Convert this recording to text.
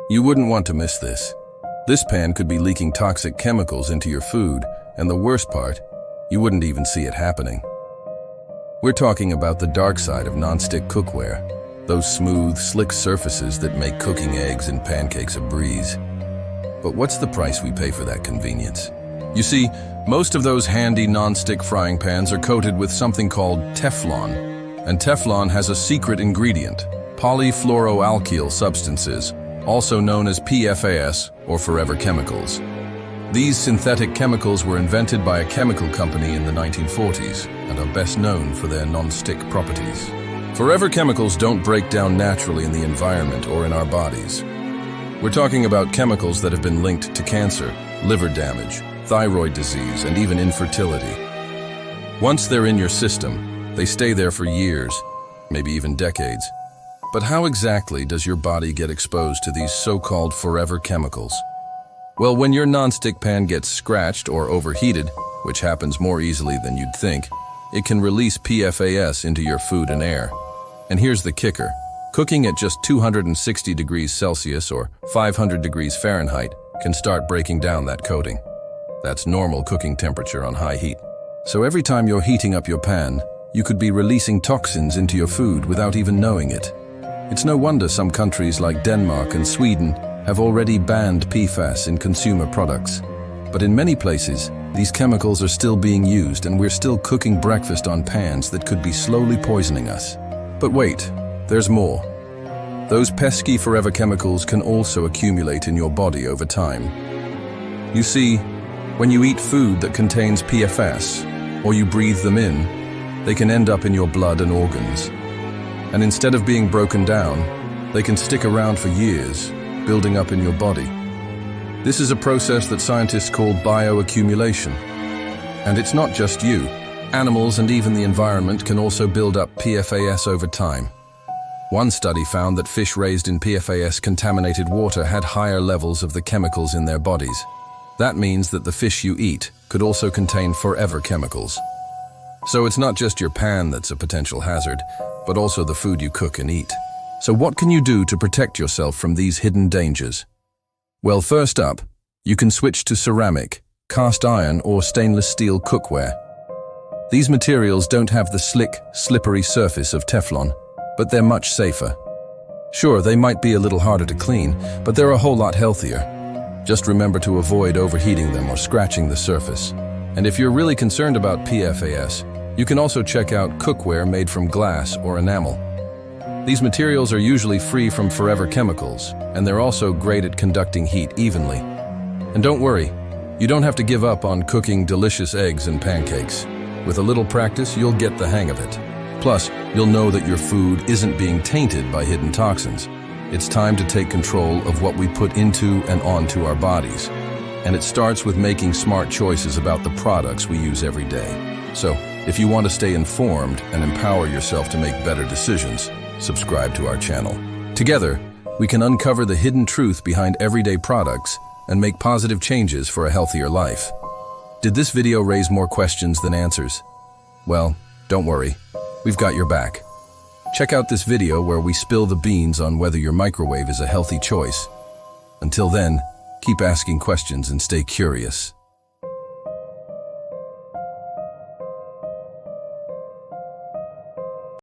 You wouldn't want to miss this. This pan could be leaking toxic chemicals into your food, and the worst part, you wouldn't even see it happening. We're talking about the dark side of nonstick cookware, those smooth, slick surfaces that make cooking eggs and pancakes a breeze. But what's the price we pay for that convenience? You see, most of those handy nonstick frying pans are coated with something called Teflon, and Teflon has a secret ingredient, polyfluoroalkyl substances, also known as PFAS or forever chemicals. These synthetic chemicals were invented by a chemical company in the 1940s and are best known for their non-stick properties. Forever chemicals don't break down naturally in the environment or in our bodies. We're talking about chemicals that have been linked to cancer, liver damage, thyroid disease, and even infertility. Once they're in your system, they stay there for years, maybe even decades. But how exactly does your body get exposed to these so-called forever chemicals? Well, when your nonstick pan gets scratched or overheated, which happens more easily than you'd think, it can release PFAS into your food and air. And here's the kicker. Cooking at just 260 degrees Celsius or 500 degrees Fahrenheit can start breaking down that coating. That's normal cooking temperature on high heat. So every time you're heating up your pan, you could be releasing toxins into your food without even knowing it. It's no wonder some countries like Denmark and Sweden have already banned PFAS in consumer products. But in many places, these chemicals are still being used and we're still cooking breakfast on pans that could be slowly poisoning us. But wait, there's more. Those pesky forever chemicals can also accumulate in your body over time. You see, when you eat food that contains PFAS, or you breathe them in, they can end up in your blood and organs. And instead of being broken down, they can stick around for years, building up in your body. This is a process that scientists call bioaccumulation. And it's not just you. Animals and even the environment can also build up PFAS over time. One study found that fish raised in PFAS-contaminated water had higher levels of the chemicals in their bodies. That means that the fish you eat could also contain forever chemicals. So it's not just your pan that's a potential hazard, but also the food you cook and eat. So what can you do to protect yourself from these hidden dangers? Well, first up, you can switch to ceramic, cast iron, or stainless steel cookware. These materials don't have the slick, slippery surface of Teflon, but they're much safer. Sure, they might be a little harder to clean, but they're a whole lot healthier. Just remember to avoid overheating them or scratching the surface. And if you're really concerned about PFAS, you can also check out cookware made from glass or enamel. These materials are usually free from forever chemicals, and they're also great at conducting heat evenly. And don't worry, you don't have to give up on cooking delicious eggs and pancakes. With a little practice, you'll get the hang of it. Plus, you'll know that your food isn't being tainted by hidden toxins. It's time to take control of what we put into and onto our bodies. And it starts with making smart choices about the products we use every day. So, if you want to stay informed and empower yourself to make better decisions, subscribe to our channel. Together, we can uncover the hidden truth behind everyday products and make positive changes for a healthier life. Did this video raise more questions than answers? Well, don't worry, we've got your back. Check out this video where we spill the beans on whether your microwave is a healthy choice. Until then, keep asking questions and stay curious.